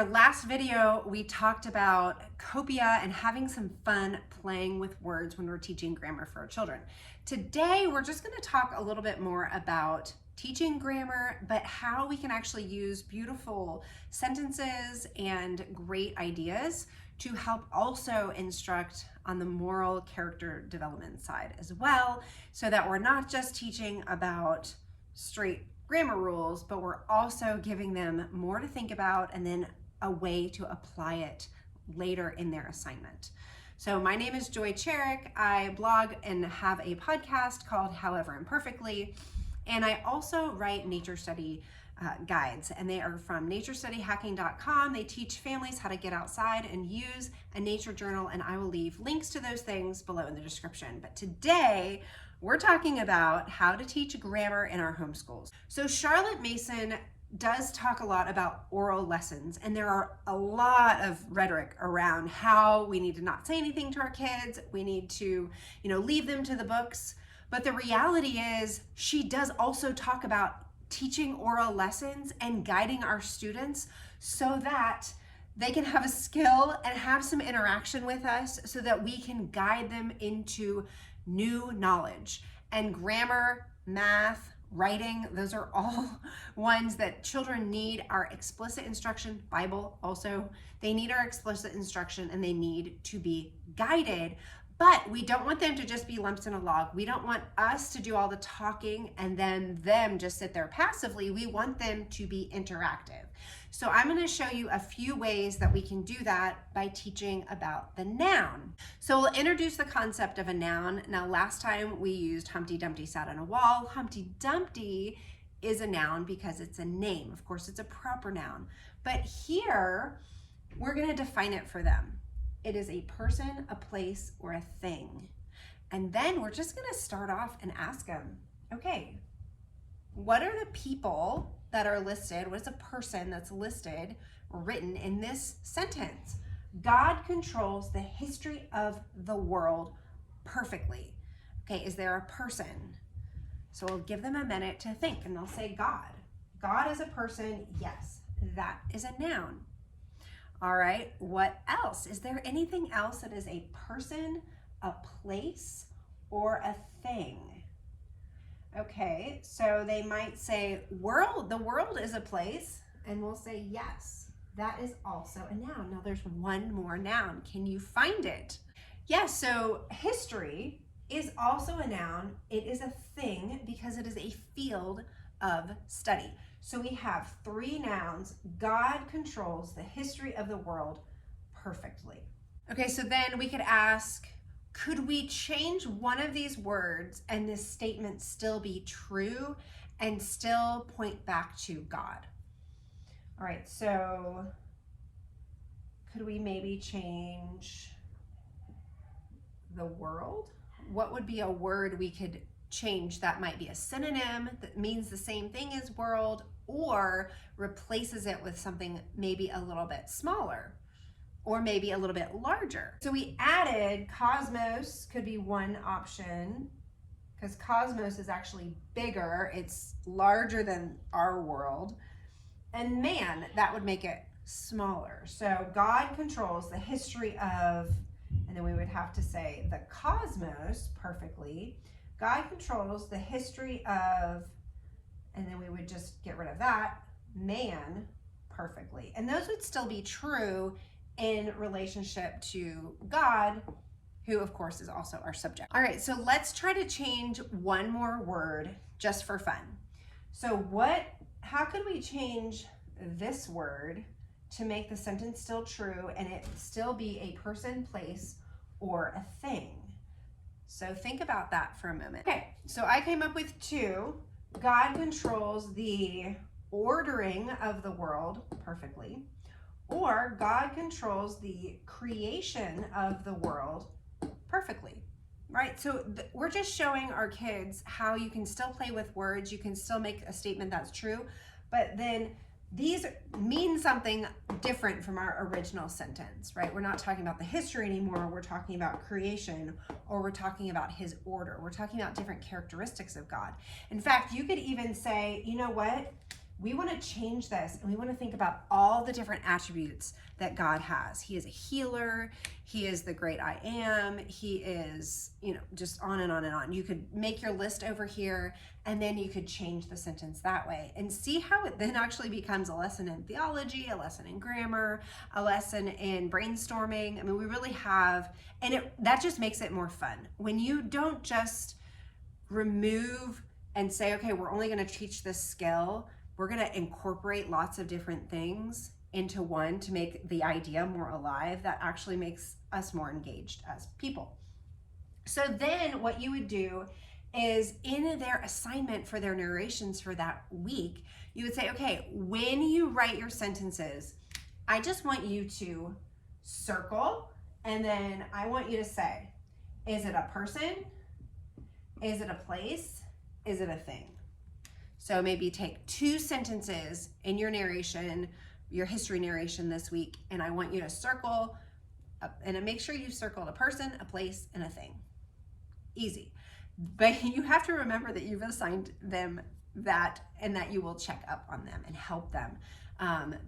our last video, we talked about copia and having some fun playing with words when we're teaching grammar for our children. Today, we're just going to talk a little bit more about teaching grammar, but how we can actually use beautiful sentences and great ideas to help also instruct on the moral character development side as well, so that we're not just teaching about straight grammar rules, but we're also giving them more to think about and then a way to apply it later in their assignment. So my name is Joy Cherick. I blog and have a podcast called However Imperfectly, and I also write nature study guides, and they are from naturestudyhacking.com. They teach families how to get outside and use a nature journal, and I will leave links to those things below in the description. But today, we're talking about how to teach grammar in our homeschools. So Charlotte Mason does talk a lot about oral lessons, and there are a lot of rhetoric around how we need to not say anything to our kids. We need to, leave them to the books. But the reality is she does also talk about teaching oral lessons and guiding our students so that they can have a skill and have some interaction with us so that we can guide them into new knowledge. And grammar, math, writing, those are all ones that children need our explicit instruction. Bible also, they need our explicit instruction and they need to be guided. But we don't want them to just be lumps in a log. We don't want us to do all the talking and then them just sit there passively. We want them to be interactive. So I'm going to show you a few ways that we can do that by teaching about the noun. So we'll introduce the concept of a noun. Now, last time we used Humpty Dumpty sat on a wall. Humpty Dumpty is a noun because it's a name. Of course, it's a proper noun. But here, we're going to define it for them. It is a person, a place, or a thing. And then we're just going to start off and ask them, okay, what are the people that are listed? What is a person that's listed or written in this sentence? God controls the history of the world perfectly. Okay, is there a person? So we'll give them a minute to think, and they'll say God. God is a person, yes, that is a noun. All right, what else? Is there anything else that is a person, a place, or a thing? Okay, so they might say world, the world is a place, and we'll say yes, that is also a noun. Now there's one more noun. Can you find it? Yes, so history is also a noun. It is a thing because it is a field of study. So we have three nouns. God controls the history of the world perfectly. Okay, so then we could ask, could we change one of these words and this statement still be true and still point back to God? All right, so could we maybe change the world? What would be a word we could change that might be a synonym that means the same thing as world, or replaces it with something maybe a little bit smaller or maybe a little bit larger? So we added cosmos, could be one option, because cosmos is actually bigger, it's larger than our world. And man, that would make it smaller. So God controls the history of, and then we would have to say the cosmos perfectly. God controls the history of, and then we would just get rid of that, man perfectly. And those would still be true in relationship to God, who of course is also our subject. All right, so let's try to change one more word just for fun. So how could we change this word to make the sentence still true and it still be a person, place, or a thing? So think about that for a moment. Okay, so I came up with two. God controls the ordering of the world perfectly, or God controls the creation of the world perfectly, right? So we're just showing our kids how you can still play with words, you can still make a statement that's true, but then these mean something different from our original sentence, right? We're not talking about the history anymore. We're talking about creation, or we're talking about his order. We're talking about different characteristics of God. In fact, you could even say, you know what? we want to change this, and we want to think about all the different attributes that God has. He is a healer. He is the great I am. He is, just on and on and on. You could make your list over here, and then you could change the sentence that way and see how it then actually becomes a lesson in theology, a lesson in grammar, a lesson in brainstorming. I mean, we really have, and that just makes it more fun. When you don't just remove and say, okay, we're only going to teach this skill, we're going to incorporate lots of different things into one to make the idea more alive. That actually makes us more engaged as people. So then what you would do is, in their assignment for their narrations for that week, you would say, okay, when you write your sentences, I just want you to circle, and then I want you to say, is it a person? Is it a place? Is it a thing? So maybe take 2 sentences in your narration, your history narration this week, and I want you to circle, and make sure you circled a person, a place, and a thing. Easy. But you have to remember that you've assigned them that, and that you will check up on them and help them.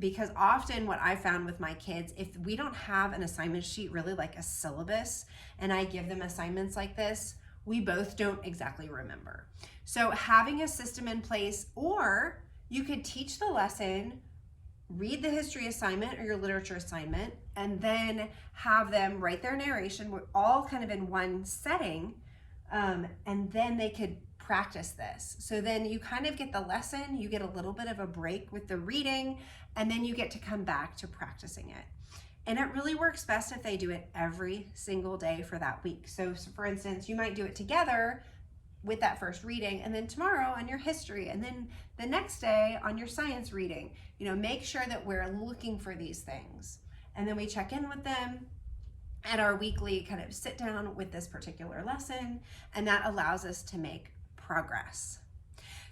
Because often what I found with my kids, if we don't have an assignment sheet, really like a syllabus, and I give them assignments like this, we both don't exactly remember. So having a system in place, or you could teach the lesson, read the history assignment or your literature assignment, and then have them write their narration. We're all kind of in one setting, and then they could practice this. So then you kind of get the lesson, you get a little bit of a break with the reading, and then you get to come back to practicing it. And it really works best if they do it every single day for that week. So for instance, you might do it together with that first reading, and then tomorrow on your history, and then the next day on your science reading. Make sure that we're looking for these things. And then we check in with them at our weekly kind of sit down with this particular lesson, and that allows us to make progress.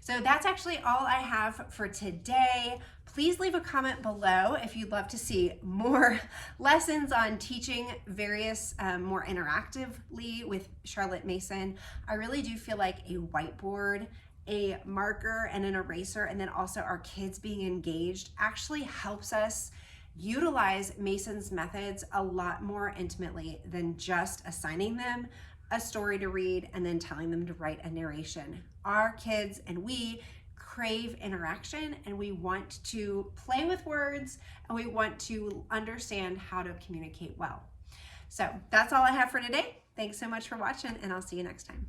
So that's actually all I have for today. Please leave a comment below if you'd love to see more lessons on teaching various more interactively with Charlotte Mason. I really do feel like a whiteboard, a marker, and an eraser, and then also our kids being engaged actually helps us utilize Mason's methods a lot more intimately than just assigning them a story to read and then telling them to write a narration. Our kids and we crave interaction, and we want to play with words, and we want to understand how to communicate well. So that's all I have for today. Thanks so much for watching, and I'll see you next time.